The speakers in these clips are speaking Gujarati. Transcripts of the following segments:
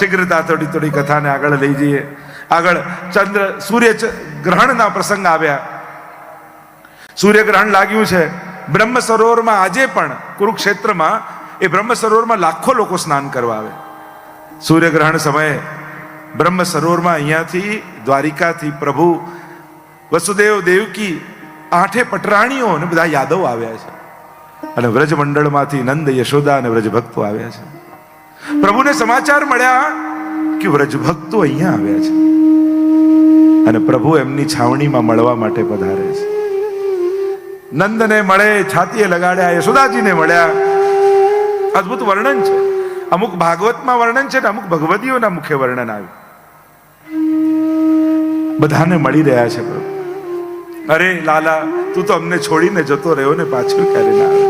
શીઘ્રતા થોડી કથાને આગળ લઈ જઈએ. આગળ સૂર્ય ગ્રહણના પ્રસંગ આવ્યા. સૂર્યગ્રહણ લાગ્યું છે બ્રહ્મ સરોવરમાં. આજે પણ કુરુક્ષેત્રમાં એ બ્રહ્મ સરોવરમાં લાખો લોકો સ્નાન કરવા આવે. સૂર્યગ્રહણ સમયે બ્રહ્મ સરોવરમાં અહીંયાથી દ્વારિકાથી પ્રભુ વસુદેવ દેવકી 8 પટરાણીઓ અને બધા યાદવ આવ્યા છે. અને વ્રજમંડળમાંથી નંદ, યશોદા અને વ્રજભક્તો આવ્યા છે. પ્રભુને સમાચાર મળ્યા કે વ્રજભક્તો અહીંયા આવ્યા છે અને પ્રભુ એમની છાવણીમાં મળવા માટે પધારે છે. નંદને મળે, છાતીએ લગાડ્યા. યશોદાજીને મળ્યા. અદ્ભુત વર્ણન છે. અમુક ભાગવતમાં વર્ણન છે ને અમુક ભગવદીઓના મુખે વર્ણન આવ્યું. બધાને મળી રહ્યા છે પ્રભુ. અરે લાલા, તું તો અમને છોડીને જતો રહ્યો ને પાછું ક્યારે ના આવે.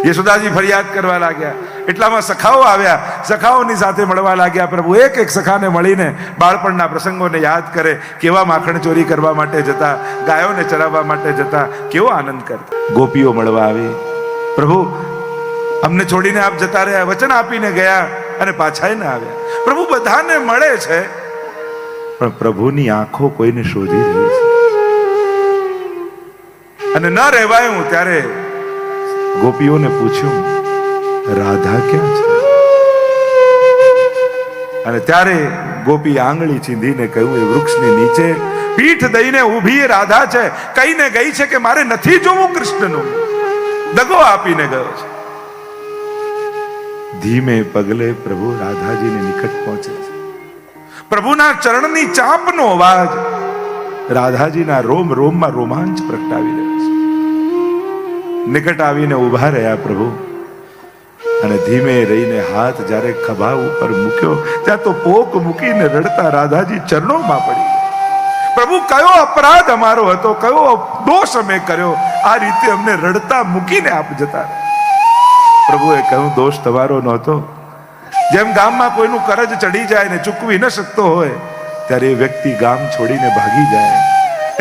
યશોદાજી ફરિયાદ કરવા લાગ્યા. એટલામાં સખાઓ આવ્યા. સખાઓની સાથે મળવા લાગ્યા. પ્રભુ એક એક સખાને મળીને બાળપણના પ્રસંગોને યાદ કરે. કેવા માખણ ચોરી કરવા માટે જતા, ગાયોને ચરાવવા માટે જતા, કેવો આનંદ કરતા. ગોપીઓ મળવા આવી. પ્રભુ, અમને છોડીને આપ જતા રહ્યા, વચન આપીને ગયા અને પાછા ના આવ્યા. પ્રભુ બધાને મળે છે પણ પ્રભુની આંખો કોઈને શોધી રહી છે અને ન રહેવાયું. ત્યારે ગોપીઓને પૂછ્યું, રાધા ક્યાં છે? અને ત્યારે ગોપી આંગળી ચીંધીને કહ્યું, એ વૃક્ષની નીચે પીઠ દઈને ઊભી રાધા છે. કહીને ગઈ છે કે મારે નથી જોવું કૃષ્ણનું. દગો આપીને ગયો છે. ધીમે પગલે પ્રભુ રાધાજીને નિકટ પહોંચે છે. પ્રભુના ચરણની ચાંપનો અવાજ રાધાજીના રોમ રોમમાં રોમાંચ પ્રગટાવી રહ્યો છે. નિકટ આવીને ઉભા રહ્યા પ્રભુ અને ધીમે રહીને હાથ જ્યારે ખભા ઉપર મૂક્યો ત્યાં તો પોક મૂકીને રડતા રાધાજી ચરણોમાં પડી. પ્રભુ, કયો અપરાધ અમારો હતો, કયો દોષ અમે કર્યો, આ રીતે અમને રડતા મૂકીને આપ જતા? પ્રભુએ કહ્યું, દોષ તમારો નહોતો. જેમ ગામમાં કોઈનું કરજ ચડી જાય ને ચૂકવી ન શકતો હોય ત્યારે એ વ્યક્તિ ગામ છોડીને ભાગી જાય,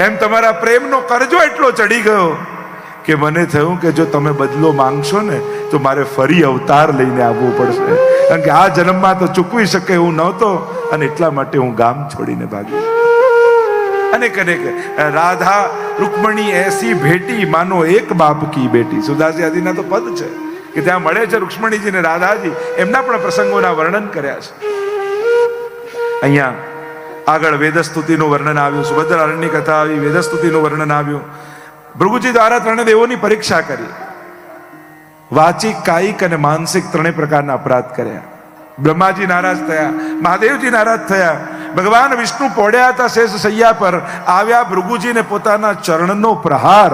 એમ તમારા પ્રેમનો કરજો એટલો ચડી ગયો કે મને થયું કે જો તમે બદલો માંગશો ને તો મારે ફરી અવતાર લઈને આવવું પડશે, કારણ કે આ જન્મમાં તો ચૂકવી શકે એવું નહોતો અને એટલા માટે હું ગામ છોડીને ભાગી. અનેક રાધા રૂકમણી એસી ભેટી માનો એક બાપ કી બેટી. સુદાસી આદિના તો પદ છે કે ત્યાં મળે છે રૂક્ષ્મણીજી ને રાધાજી. એમના પણ પ્રસંગોના વર્ણન કર્યા છે. અહીંયા આગળ વેદસ્તુતિનું વર્ણન આવ્યું, સુભદ્રારણ્યની કથા આવી, વેદસ્તુતિનું વર્ણન આવ્યું. ભૃગુજી દ્વારા 3 દેવોની પરીક્ષા કરી. વાચિક, કાયિક અને માનસિક 3 પ્રકારના અપરાધ કર્યા. બ્રહ્માજી નારાજ થયા, મહાદેવજી નારાજ થયા. ભગવાન વિષ્ણુ પોડ્યા હતા શેષ શૈયા પર. આવ્યા ભૃગુજીને પોતાના ચરણનો પ્રહાર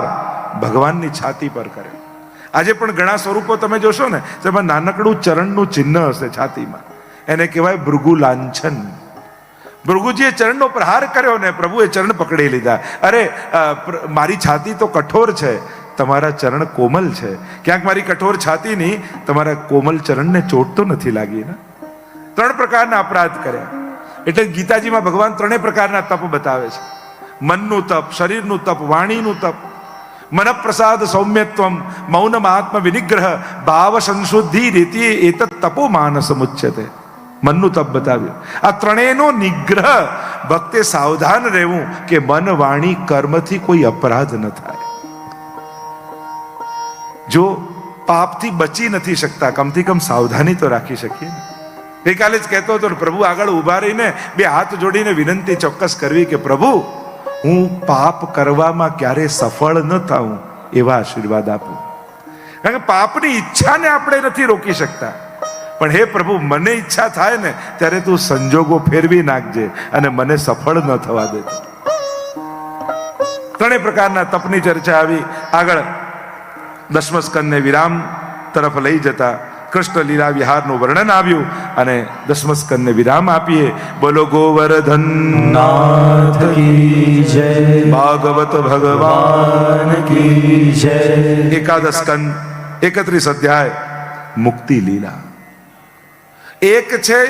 ભગવાનની છાતી પર કર્યો. આજે પણ ઘણા સ્વરૂપો તમે જોશો ને તેમાં નાનકડું ચરણનું ચિહ્ન હશે છાતીમાં. એને કહેવાય ભૃગુ લાંછન. ભૃગુજીએ ચરણનો પ્રહાર કર્યો ને પ્રભુએ ચરણ પકડી લીધા. અરે મારી છાતી તો કઠોર છે, તમારા ચરણ કોમલ છે. ક્યાંક મારી કઠોર છાતીની તમારા કોમલ ચરણને ચોટ તો નથી લાગી ને? 3 પ્રકારના અપરાધ કર્યા. એટલે ગીતાજીમાં ભગવાન 3 પ્રકારના તપ બતાવે છે. મનનું તપ, શરીરનું તપ, વાણીનું તપ. મન પ્રસાદ સૌમ્યત્વમ મૌનમ આત્મ વિનિગ્રહ ભાવ સંશુદ્ધિ રીતિ એતત તપો માનસ મુચ્યતે. મનનું તપ બતાવ્યું. આ 3નો નિગ્રહ ભક્તે સાવધાન રહેવું કે મન, વાણી, કર્મથી કોઈ અપરાધ ન થાય. જો પાપથી બચી નથી શકતા, કમથી કમ સાવધાની તો રાખી શકીએ. ગઈકાલે જ કહેતો હતો પ્રભુ આગળ ઉભા રહીને 2 હાથ જોડીને વિનંતી ચોક્કસ કરવી કે પ્રભુ, હું પાપ કરવામાં ક્યારે સફળ ન થાઉં એવા આશીર્વાદ આપું. કારણ કે પાપની ઈચ્છાને આપણે નથી રોકી શકતા, પણ હે પ્રભુ, મને ઈચ્છા થાય ને ત્યારે તું સંજોગો ફેરવી નાખજે અને મને સફળ ન થવા દે. 3 પ્રકારના તપની ચર્ચા આવી. આગળ 10મ સ્કંદને વિરામ તરફ લઈ જતા કૃષ્ણ લીલા વિહારનું વર્ણન આવ્યું અને 10મ સ્કંદને વિરામ આપીએ. બોલો ગોવર્ધન નાથ કી જય, ભાગવત ભગવાન કી જય. 11 સ્કંદ 31 અધ્યાય મુક્તિ લીલા. એક છે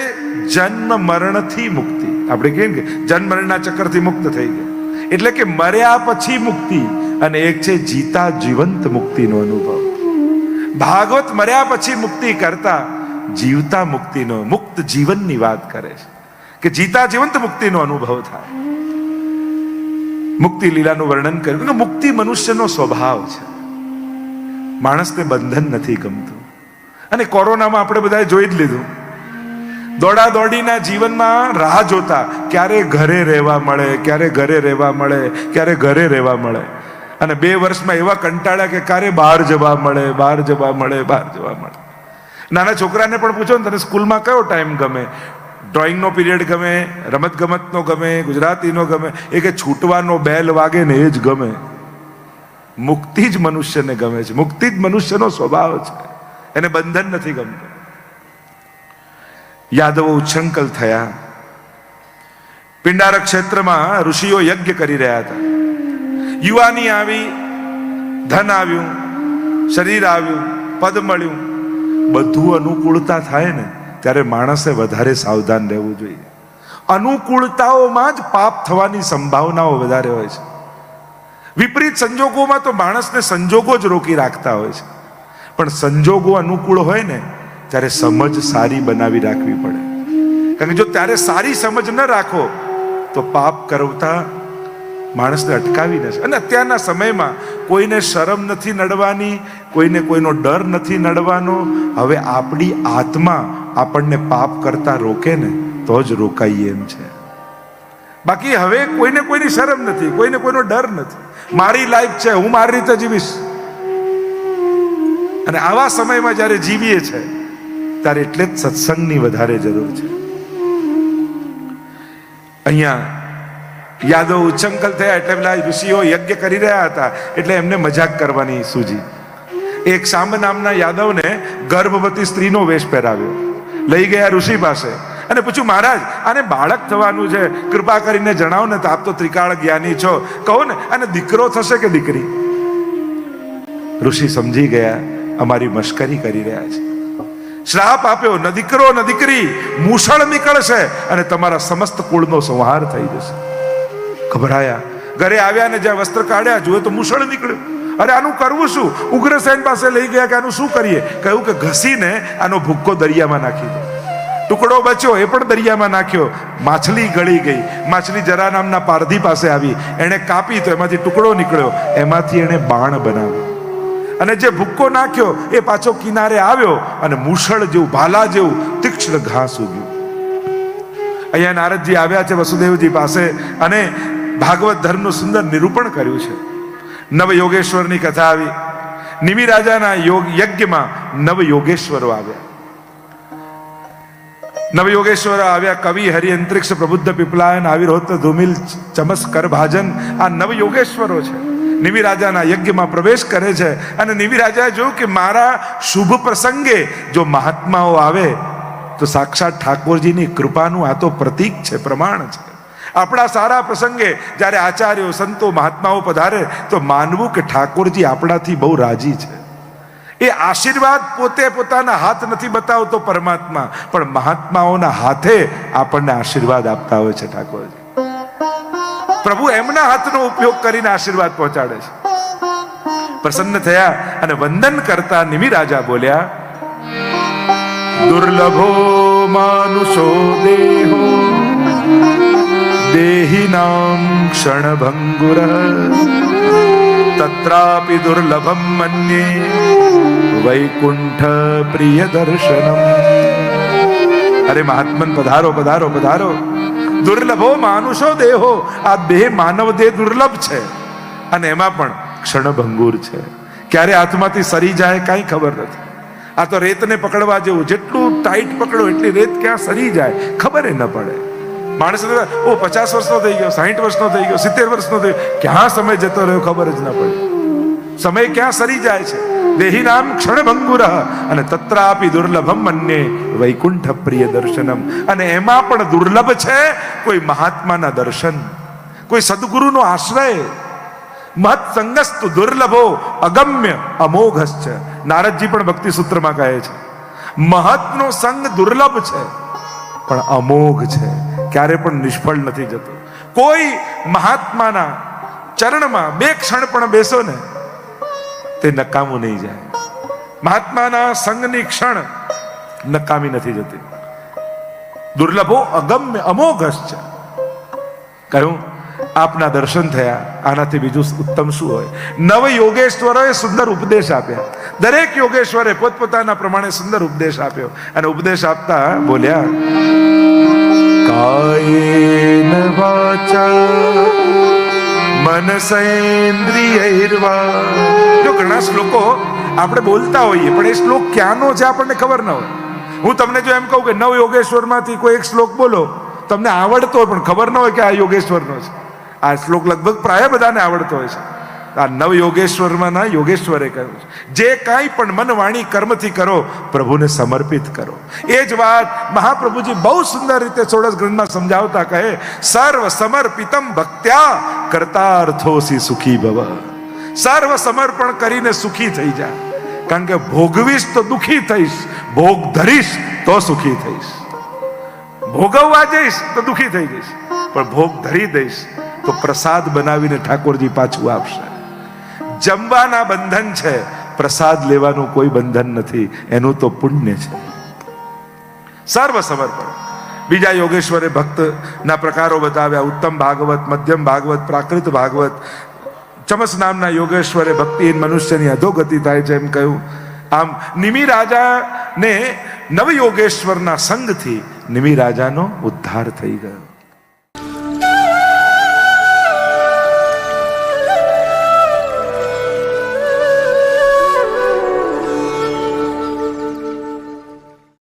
જન્મ મરણથી મુક્તિ. આપણે કહીએ કે જન્મ મરણના ચક્રથી મુક્ત થઈ ગયા, એટલે કે મર્યા પછી મુક્તિ. અને એક છે જીતા જીવંત મુક્તિનો અનુભવ. ભાગવત મર્યા પછી મુક્તિ કરતા જીવતા મુક્તિનો, મુક્ત જીવનની વાત કરે છે કે જીતા જીવંત મુક્તિનો અનુભવ થાય. મુક્તિ લીલાનું વર્ણન કર્યું કે મુક્તિ મનુષ્યનો સ્વભાવ છે. માણસને બંધન નથી ગમતું. અને કોરોનામાં આપણે બધાએ જોઈ જ લીધું, દોડા દોડીના જીવનમાં રાહ જોતા ક્યારે ઘરે રહેવા મળે, ક્યારે ઘરે રહેવા મળે, ક્યારે ઘરે રહેવા મળે. અને 2 વર્ષમાં એવા કંટાળ્યા કે ક્યારે બહાર જવા મળે, બહાર જવા મળે, બહાર જવા મળે. નાના છોકરાને પણ પૂછો ને, તને સ્કૂલમાં કયો ટાઈમ ગમે? ડ્રોઈંગનો પીરિયડ ગમે, રમત ગમતનો ગમે, ગુજરાતીનો ગમે? એ કે છૂટવાનો બેલ વાગે ને એ જ ગમે. મુક્તિ જ મનુષ્યને ગમે છે. મુક્તિ જ મનુષ્યનો સ્વભાવ છે. એને બંધન નથી ગમતું. યાદવો ઉચ્છંકલ થયા. પિંડારક ક્ષેત્રમાં ઋષિઓ યજ્ઞ કરી રહ્યા હતા. યુવાની આવી, ધન આવ્યું, શરીર આવ્યું, પદ મળ્યું. બધું અનુકૂળતા થાય ને ત્યારે માણસે વધારે સાવધાન રહેવું જોઈએ. અનુકૂળતાઓમાં જ પાપ થવાની સંભાવનાઓ વધારે હોય છે. વિપરીત સંજોગોમાં તો માણસને સંજોગો જ રોકી રાખતા હોય છે. પણ સંજોગો અનુકૂળ હોય ને ત્યારે સમજ સારી બનાવી રાખવી પડે. કારણ કે જો ત્યારે સારી સમજ ન રાખો તો પાપ કરતા માણસને અટકાવી દેશે. અને અત્યારના સમયમાં કોઈને શરમ નથી નડવાની, કોઈને કોઈનો ડર નથી નડવાનો. હવે આપણી આત્મા આપણને પાપ કરતા રોકે ને તો જ રોકાઈએ એમ છે. બાકી હવે કોઈને કોઈની શરમ નથી, કોઈને કોઈનો ડર નથી. મારી લાઈફ છે, હું મારી રીતે જીવીશ. અને આવા સમયમાં જ્યારે જીવીએ છે ત્યારે એટલે જ સત્સંગની વધારે જરૂર છે. અહીંયા યાદવ ઉચ્છંકલ થયા એટલે પેલા ઋષિઓ યજ્ઞ કરી રહ્યા હતા એટલે એમને મજાક કરવાની સૂજી. એક સાંબ નામના યાદવને ગર્ભવતી સ્ત્રીનો વેશ પહેરાવ્યો, લઈ ગયા ઋષિ પાસે અને પૂછ્યું, મહારાજ આને બાળક થવાનું છે, કૃપા કરીને જણાવો ને, આપ તો ત્રિકાળ જ્ઞાની છો, કહો ને આને દીકરો થશે કે દીકરી? ઋષિ સમજી ગયા અમારી મશ્કરી કરી રહ્યા છે. શ્રાપ આપ્યો, ન દીકરો ન દીકરી, મૂષળ નીકળશે અને તમારા સમસ્ત કુળનો સંહાર થઈ જશે. ગભરાયા, ઘરે આવ્યા ને જ્યાં વસ્ત્ર કાઢ્યા જુએ તો મૂષળ નીકળ્યું. અરે આનું કરવું શું? ઉગ્રસેન પાસે લઈ ગયા કે આનું શું કરીએ? કહ્યું કે ઘસીને આનો ભૂક્કો દરિયામાં નાખી દો. ટુકડો બચ્યો એ પણ દરિયામાં નાખ્યો. માછલી ગળી ગઈ. માછલી જરા નામના પારધી પાસે આવી, એણે કાપી તો એમાંથી ટુકડો નીકળ્યો, એમાંથી એણે બાણ બનાવ્યો. અને જે ભૂક્કો નાખ્યો એ પાછો કિનારે આવ્યો અને મૂષળ જેવું, ભાલા જેવું તીક્ષ્ણ ઘાસ ઉગ્યું. અહીંયા નારદજી આવ્યા છે વસુદેવજી પાસે અને ભાગવત ધર્મનું સુંદર નિરૂપણ કર્યું છે. નવ યોગેશ્વરની કથા આવી. નિમિ રાજાના યજ્ઞમાં નવ યોગેશ્વરો આવ્યા. નવ યોગેશ્વરો આવ્યા. કવિ, હરિ, અંતરિક્ષ, પ્રબુદ્ધ, પીપલાયન, આવિર્હોત્ર, ધુમિલ, ચમસ, કરભાજન, આ નવ યોગેશ્વરો છે. નિમિ રાજાના યજ્ઞમાં પ્રવેશ કરે છે અને નિમિ રાજાએ જોયું કે મારા શુભ પ્રસંગે જો મહાત્માઓ આવે તો સાક્ષાત ઠાકોરજીની કૃપાનું આ તો પ્રતીક છે, પ્રમાણ છે. આપણા સારા પ્રસંગે જ્યારે આચાર્યો, સંતો, મહાત્માઓ પધારે તો માનવું કે ઠાકોરજી આપણાથી બહુ રાજી છે. એ આશીર્વાદ પોતે પોતાના હાથ નથી બતાવતો પરમાત્મા, પણ મહાત્માઓના હાથે આપણને આશીર્વાદ આપતા હોય છે ઠાકોરજી. પ્રભુ એમના હાથનો ઉપયોગ કરીને આશીર્વાદ પહોંચાડે છે. પ્રસન્ન થયા અને વંદન કરતા નિમિ રાજા બોલ્યા, દુર્લભો માનુષો દેહો દેહિનામ ક્ષણભંગુર તત્રાપી દુર્લભમ મન્યે વૈકુંઠ પ્રિય દર્શનમ. અરે મહાત્મન, પધારો પધારો પધારો. દુર્લભો માનુષો દેહો, આ દેહ, માનવ દેહ દુર્લભ છે અને એમાં પણ ક્ષણભંગુર છે. ક્યારે હાથમાંથી સરી જાય કાંઈ ખબર નથી. આ તો રેતને પકડવા જેવું, જેટલું ટાઈટ પકડો એટલી રેત ક્યાં સરી જાય ખબર ન પડે. માણસ 50 વર્ષનો થઈ ગયો, 60 વર્ષનો થઈ ગયો, 70 વર્ષનો થઈ ગયો, ક્યાં સમય જતો રહ્યો ખબર જ ન પડે. સમય ક્યાં સરી જાય છે. દેહી નામ ક્ષણભંગુર અને તત્રાપી દુર્લભમ મન્યે વૈકુંઠ પ્રિય દર્શનમ. અને એમાં પણ દુર્લભ છે કોઈ મહાત્માના દર્શન, કોઈ સદગુરુનો આશ્રય. મહત સંગસ્તુ દુર્લભો અગમ્ય અમોઘશ્ચ. નારદજી પણ ભક્તિ સૂત્રમાં કહે છે મહતનો સંગ દુર્લભ છે પણ અમોઘ છે, ક્યારે પણ નિષ્ફળ નથી જતો. કોઈ મહાત્માના ચરણમાં 2 ક્ષણ પણ બેસો ને તે નકામું નહીં જાય. મહાત્માના સંગની ક્ષણ નકામી નથી જતી. દુર્લભો અગમ્ય અમોઘશ્ચ. કહ્યું આપના દર્શન થયા, આનાથી બીજું ઉત્તમ શું હોય? નવ યોગેશ્વરોએ સુંદર ઉપદેશ આપ્યા. દરેક યોગેશ્વરે પોતપોતાના પ્રમાણે સુંદર ઉપદેશ આપ્યો. અને ઉપદેશ આપતા બોલ્યા, કાયેન વાચા મનસેન્દ્રિયૈર્વા. જો ઘણા શ્લોકો આપણે બોલતા હોઈએ પણ એ શ્લોક ક્યાંનો છે આપણને ખબર ન હોય. હું તમને જો એમ કહું કે નવ યોગેશ્વરમાંથી કોઈ એક શ્લોક બોલો, તમને આવડતો હોય પણ ખબર ન હોય કે આ યોગેશ્વરનો છે. આ શ્લોક લગભગ પ્રાય બધાને આવડતો હોય છે. આ નવ યોગેશ્વરમાં યોગેશ્વરે કહ્યું છે, જે કાંઈ પણ મન વાણી કર્મથી કરો પ્રભુને સમર્પિત કરો. એ જ વાત મહાપ્રભુજી બહુ સુંદર રીતે ષોડશ ગ્રંથમાં સમજાવતા કહે, સર્વ સમર્પિતમ ભક્ત્યા કર્તાર્થોસી સુખી ભવ. સર્વ સમર્પણ કરીને સુખી થઈ જા. કારણ કે ભોગવીશ તો દુખી થઈશ, ભોગ ધરીશ તો સુખી થઈશ. ભોગવવા જઈશ તો દુખી થઈ જઈશ, પણ ભોગ ધરી દઈશ તો પ્રસાદ બનાવીને ઠાકોરજી પાછું આપશે. જમવાના બંધન છે, પ્રસાદ લેવાનું કોઈ બંધન નથી. એનું તો પુણ્ય છે. સર્વ સમર્પણ. બીજા યોગેશ્વરે ભક્તના પ્રકારો બતાવ્યા. ઉત્તમ ભાગવત, મધ્યમ ભાગવત, પ્રાકૃત ભાગવત. ચમસ નામના યોગેશ્વરે ભક્તિહીન મનુષ્યની અધોગતિ થાય છે એમ કહ્યું. આમ નિમિ રાજાને નવ યોગેશ્વરના સંગથી નિમિ રાજાનો ઉદ્ધાર થઈ ગયો.